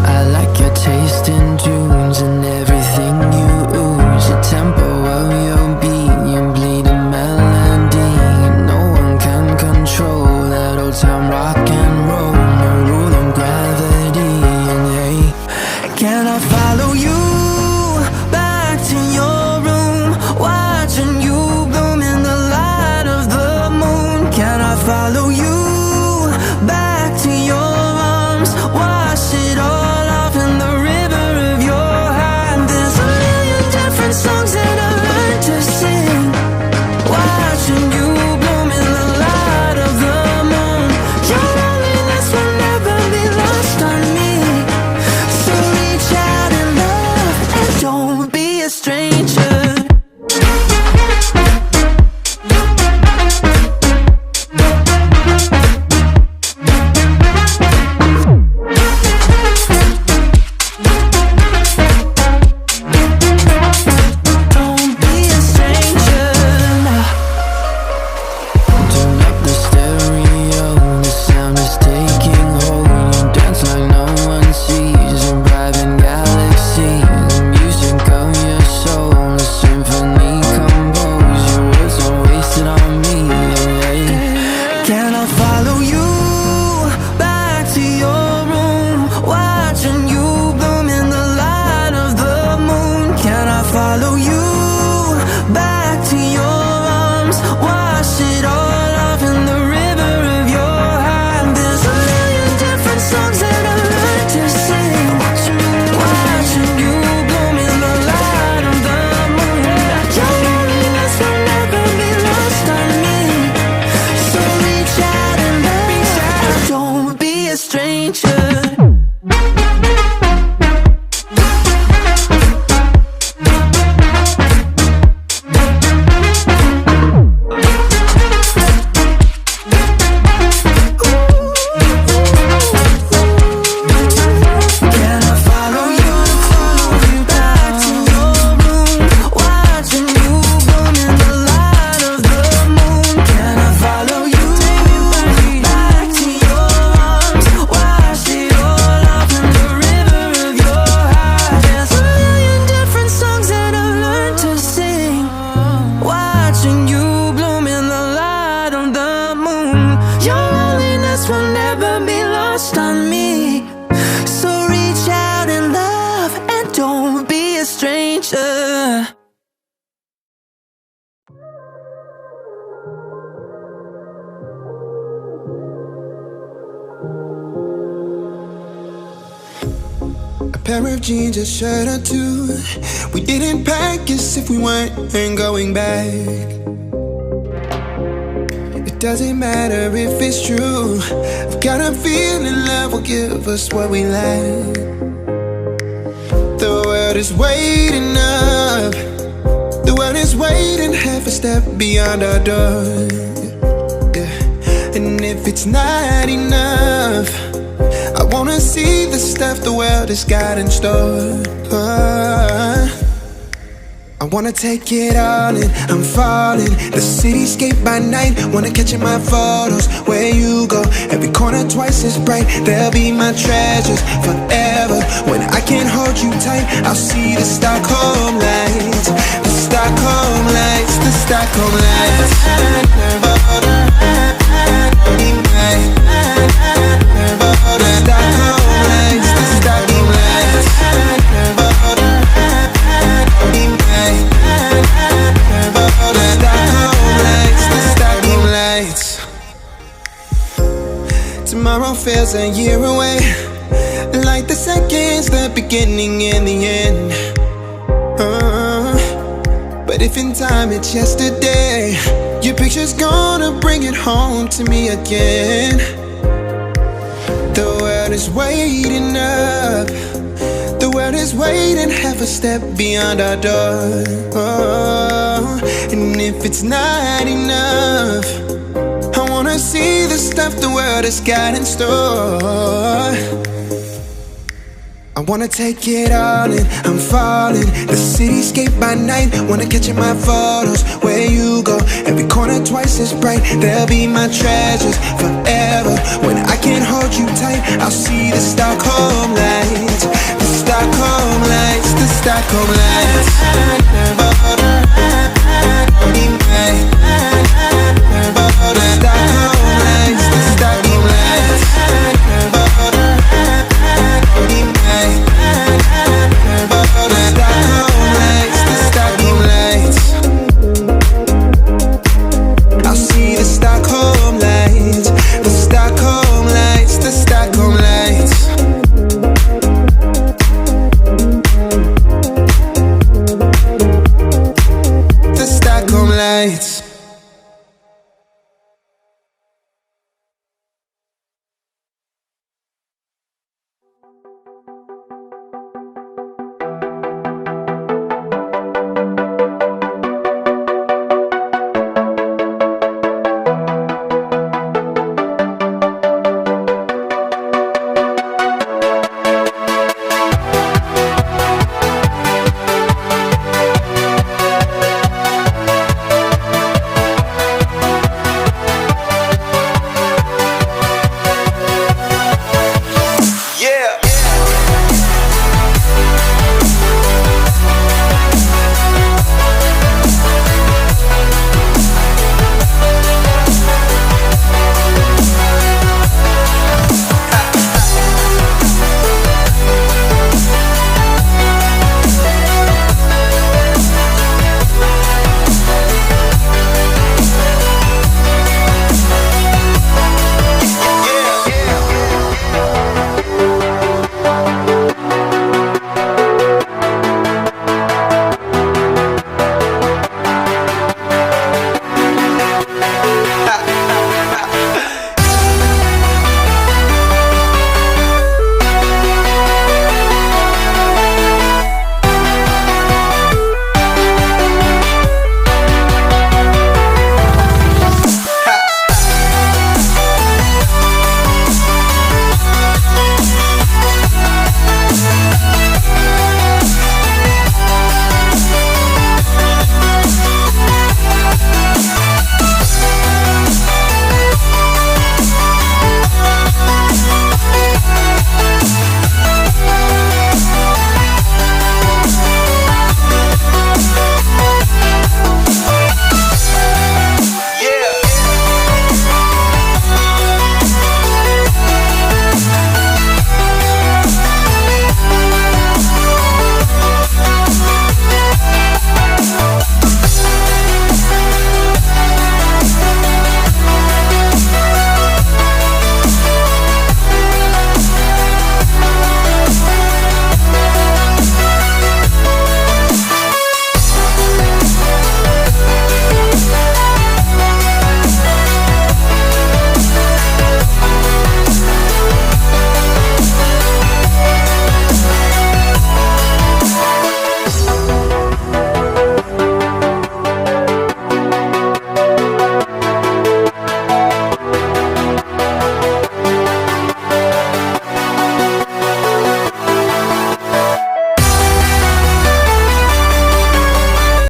I like your taste in tunes and everything you ooze. The tempo of your beat, you bleed a melody. No one can control that old time rock and roll. No rule of gravity. And hey, can I follow you back to your room, watching you bloom in the light of the moon? Can I follow you back to your arms, wash it all off in the river of your heart? There's a million different songs that I learned to sing, watching you bloom in the light of the moon. Your loneliness will never be lost on me, so reach out and love and don't be a stranger. Don't be a stranger. Turn up the stereo, the sound is taking hold. You dance like no one sees, a private galaxy. The music of your soul, a symphony composed. Your words are wasted on me. Can I follow you back to your room, watching you bloom in the light of the moon? Can I follow you back to your arms, wash it all off in the river of your heart? There's a million different songs that I learned to sing, watching you bloom in the light of the moon. Your loneliness will never be lost on me, so reach out and love, don't be a stranger. Can I follow you back to your room, watching you bloom in the light of the moon? Can I follow you back to your arms, wash it all off in the river of your heart? There's a million different songs that I've learned to sing, watching you bloom in the light of the moon. Your loneliness will never be lost on me, so reach out and love and don't be a stranger. A pair of jeans, a shirt or two. We didn't pack as if we weren't going back. It doesn't matter if it's true. I've got a feeling love will give us what we lack. The world is waiting up. The world is waiting half a step beyond our door. Yeah. And if it's not enough, I wanna see the stuff the world has got in store. I wanna take it all in, I'm falling. The cityscape by night, wanna catch in my photos. Where you go, every corner twice as bright. They'll be my treasures forever. When I can't hold you tight, I'll see the Stockholm lights. The Stockholm lights, the Stockholm lights. Tomorrow feels a year away, like the seconds, the beginning and the end. But if in time it's yesterday, your picture's gonna bring it home to me again. The world is waiting up. The world is waiting half a step beyond our door. And if it's not enough, I wanna see the stuff the world has got in store. I wanna take it all in, I'm falling. The cityscape by night, wanna catch in my photos. Where you go, every corner corner twice as bright. They'll be my treasures forever. When I can't hold you tight, I'll see the Stockholm lights. The Stockholm lights, the Stockholm lights. The Stockholm lights, the Stockholm lights. Lights.